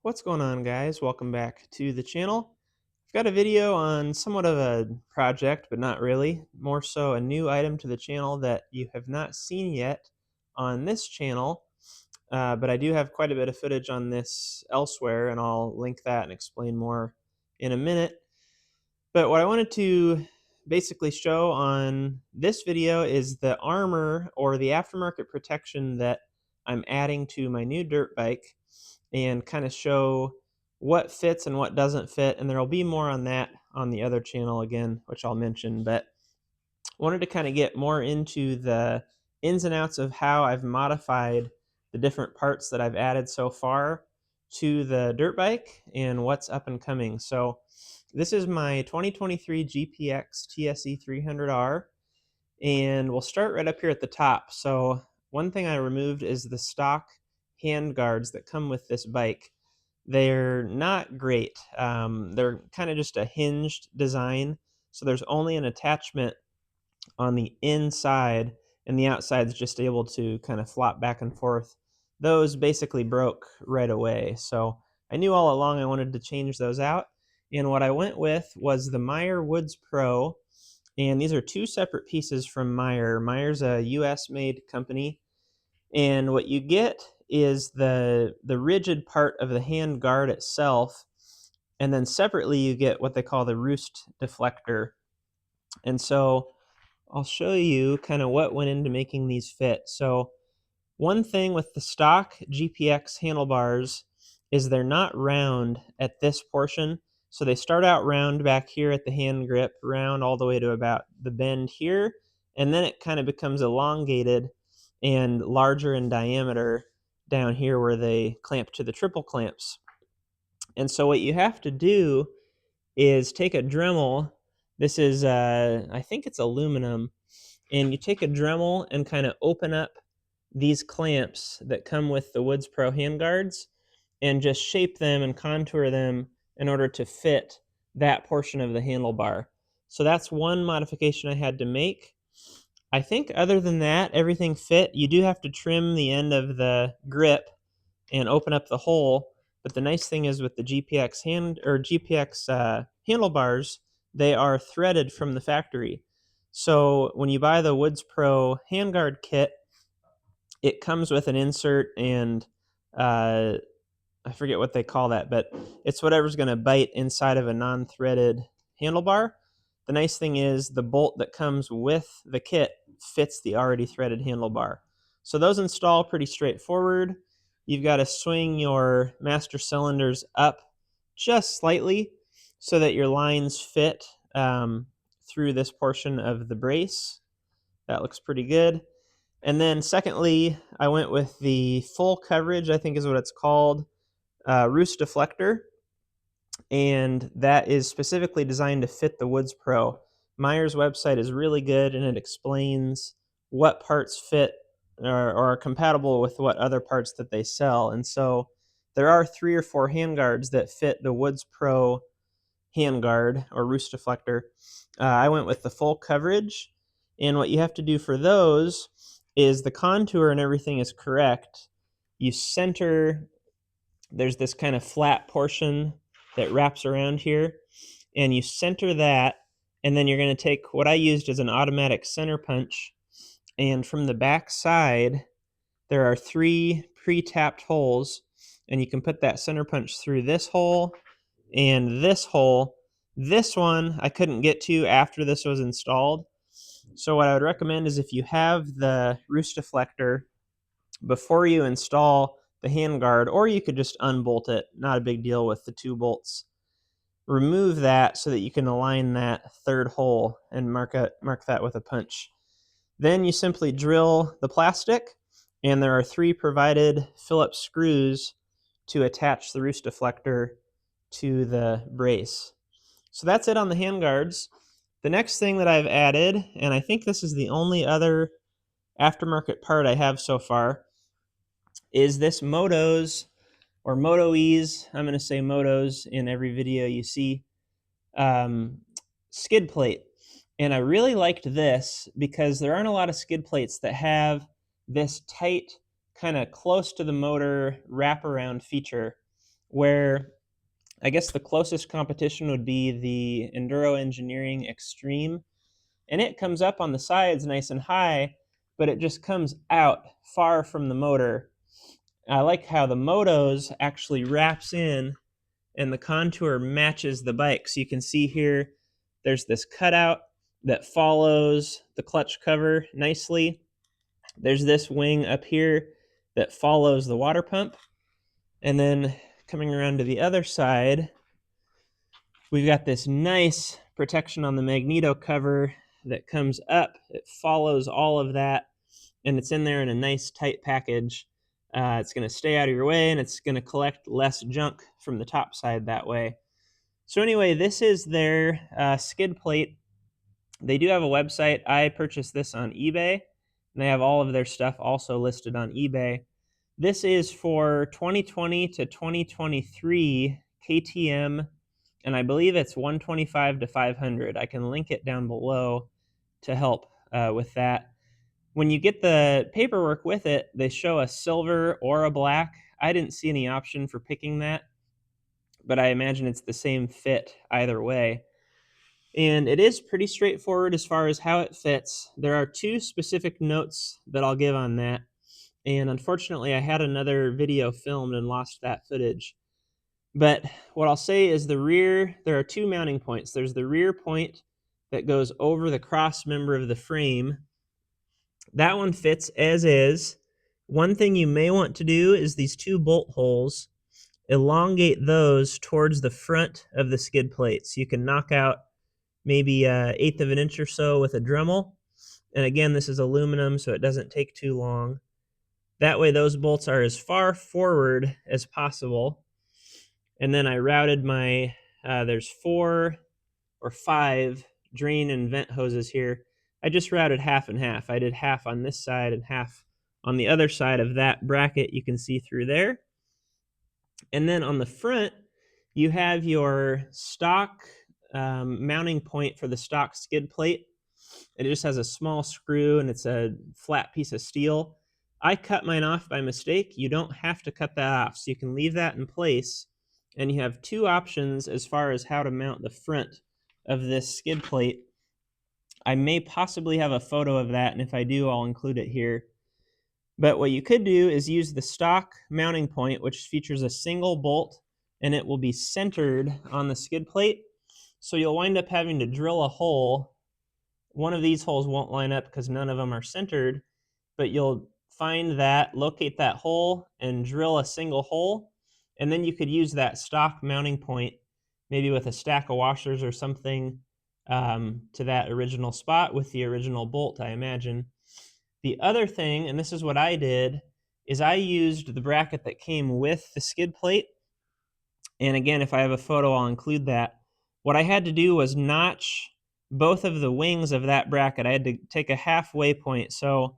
What's going on, guys? Welcome back to the channel. I've got a video on somewhat of a project, but not really. More so a new item to the channel that you have not seen yet on this channel. But I do have quite a bit of footage on this elsewhere, and I'll link that and explain more in a minute. But what I wanted to basically show on this video is the armor or the aftermarket protection that I'm adding to my new dirt bike and kind of show what fits and what doesn't fit. And there'll be more on that on the other channel again, which I'll mention. But wanted to kind of get more into the ins and outs of how I've modified the different parts that I've added so far to the dirt bike and what's up and coming. So this is my 2023 GPX TSE 300R, and we'll start right up here at the top. So one thing I removed is the stock hand guards that come with this bike. They're not great. They're kind of just a hinged design, so there's only an attachment on the inside, and the outside is just able to kind of flop back and forth. Those basically broke right away, so I knew all along I wanted to change those out, and what I went with was the Meyer Woods Pro, and these are two separate pieces from Meyer. Meyer's a US-made company, and what you get is the rigid part of the hand guard itself, and then separately you get what they call the roost deflector. And so I'll show you kind of what went into making these fit. So one thing with the stock GPX handlebars is they're not round at this portion. So they start out round back here at the hand grip, round all the way to about the bend here, and then it kind of becomes elongated and larger in diameter down here where they clamp to the triple clamps. And so what you have to do is take a Dremel. This is, I think it's aluminum, and you take a Dremel and kind of open up these clamps that come with the Woods Pro handguards and just shape them and contour them in order to fit that portion of the handlebar. So that's one modification I had to make. I think other than that, everything fit. You do have to trim the end of the grip and open up the hole. But the nice thing is with the GPX handlebars, they are threaded from the factory. So when you buy the Woods Pro handguard kit, it comes with an insert and I forget what they call that, but it's whatever's going to bite inside of a non-threaded handlebar. The nice thing is the bolt that comes with the kit fits the already threaded handlebar. So those install pretty straightforward. You've got to swing your master cylinders up just slightly so that your lines fit through this portion of the brace. That looks pretty good. And then secondly, I went with the full coverage, I think is what it's called, roost deflector, and that is specifically designed to fit the Woods Pro. Meyer's website is really good, and it explains what parts fit or are compatible with what other parts that they sell. And so there are 3 or 4 handguards that fit the Woods Pro handguard or roost deflector. I went with the full coverage, and what you have to do for those is the contour and everything is correct. You center, there's this kind of flat portion that wraps around here, and you center that, and then you're going to take what I used as an automatic center punch, and from the back side there are 3 pre-tapped holes, and you can put that center punch through this hole and this hole. This one I couldn't get to after this was installed, so what I would recommend is if you have the roost deflector, before you install the handguard, or you could just unbolt it, not a big deal with the 2 bolts. Remove that so that you can align that 3rd hole and mark that with a punch. Then you simply drill the plastic, and there are 3 provided Phillips screws to attach the roost deflector to the brace. So that's it on the handguards. The next thing that I've added, and I think this is the only other aftermarket part I have so far, is this Moto's or Moto E's, I'm going to say Moto's in every video you see, skid plate. And I really liked this because there aren't a lot of skid plates that have this tight, kind of close to the motor wraparound feature where I guess the closest competition would be the Enduro Engineering Extreme, and it comes up on the sides nice and high, but it just comes out far from the motor. I like how the Motos actually wraps in and the contour matches the bike. So you can see here, there's this cutout that follows the clutch cover nicely. There's this wing up here that follows the water pump. And then coming around to the other side, we've got this nice protection on the magneto cover that comes up. It follows all of that, and it's in there in a nice tight package. It's going to stay out of your way, and it's going to collect less junk from the top side that way. So anyway, this is their skid plate. They do have a website. I purchased this on eBay, and they have all of their stuff also listed on eBay. This is for 2020 to 2023 KTM, and I believe it's 125 to 500. I can link it down below to help with that. When you get the paperwork with it, they show a silver or a black. I didn't see any option for picking that, but I imagine it's the same fit either way. And it is pretty straightforward as far as how it fits. There are two specific notes that I'll give on that. And unfortunately, I had another video filmed and lost that footage. But what I'll say is the rear, there are two mounting points. There's the rear point that goes over the cross member of the frame. That one fits as is. One thing you may want to do is these two bolt holes, elongate those towards the front of the skid plate. So you can knock out maybe an eighth of an inch or so with a Dremel. And again, this is aluminum, so it doesn't take too long. That way those bolts are as far forward as possible. And then I routed my, there's 4 or 5 drain and vent hoses here. I just routed half and half. I did half on this side and half on the other side of that bracket you can see through there. And then on the front, you have your stock mounting point for the stock skid plate. It just has a small screw and it's a flat piece of steel. I cut mine off by mistake. You don't have to cut that off, so you can leave that in place. And you have two options as far as how to mount the front of this skid plate. I may possibly have a photo of that, and if I do, I'll include it here. But what you could do is use the stock mounting point, which features a single bolt, and it will be centered on the skid plate. So you'll wind up having to drill a hole. One of these holes won't line up because none of them are centered, but you'll find that, locate that hole, and drill a single hole. And then you could use that stock mounting point, maybe with a stack of washers or something, to that original spot with the original bolt, I imagine. The other thing, and this is what I did, is I used the bracket that came with the skid plate. And again, if I have a photo, I'll include that. What I had to do was notch both of the wings of that bracket. I had to take a halfway point. So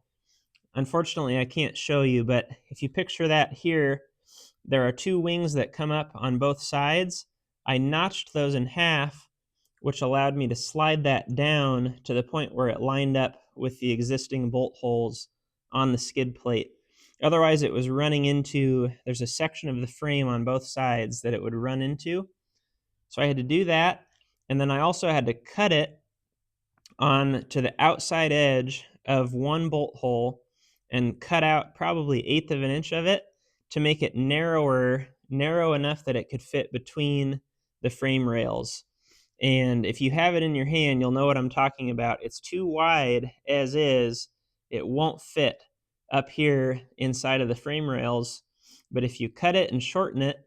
unfortunately, I can't show you, but if you picture that here, there are two wings that come up on both sides. I notched those in half, which allowed me to slide that down to the point where it lined up with the existing bolt holes on the skid plate. Otherwise, it was running into, there's a section of the frame on both sides that it would run into. So I had to do that, and then I also had to cut it on to the outside edge of one bolt hole and cut out probably eighth of an inch of it to make it narrow enough that it could fit between the frame rails. And if you have it in your hand, you'll know what I'm talking about. It's too wide as is. It won't fit up here inside of the frame rails. But if you cut it and shorten it,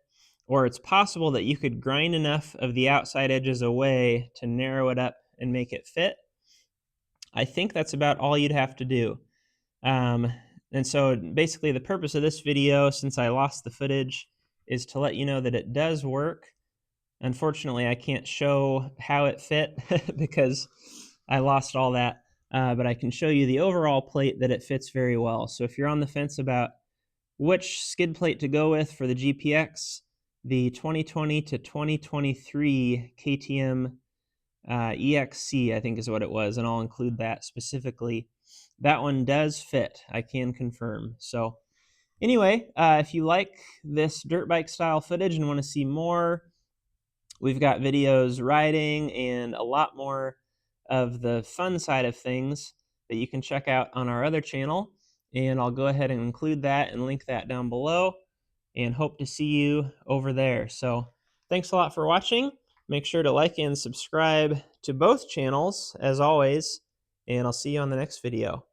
or it's possible that you could grind enough of the outside edges away to narrow it up and make it fit, I think that's about all you'd have to do. And so basically the purpose of this video, since I lost the footage, is to let you know that it does work. Unfortunately, I can't show how it fit because I lost all that, but I can show you the overall plate that it fits very well. So if you're on the fence about which skid plate to go with for the GPX, the 2020 to 2023 KTM EXC, I think is what it was, and I'll include that specifically. That one does fit, I can confirm. So Anyway, if you like this dirt bike style footage and want to see more, we've got videos riding and a lot more of the fun side of things that you can check out on our other channel. And I'll go ahead and include that and link that down below and hope to see you over there. So thanks a lot for watching. Make sure to like and subscribe to both channels as always, and I'll see you on the next video.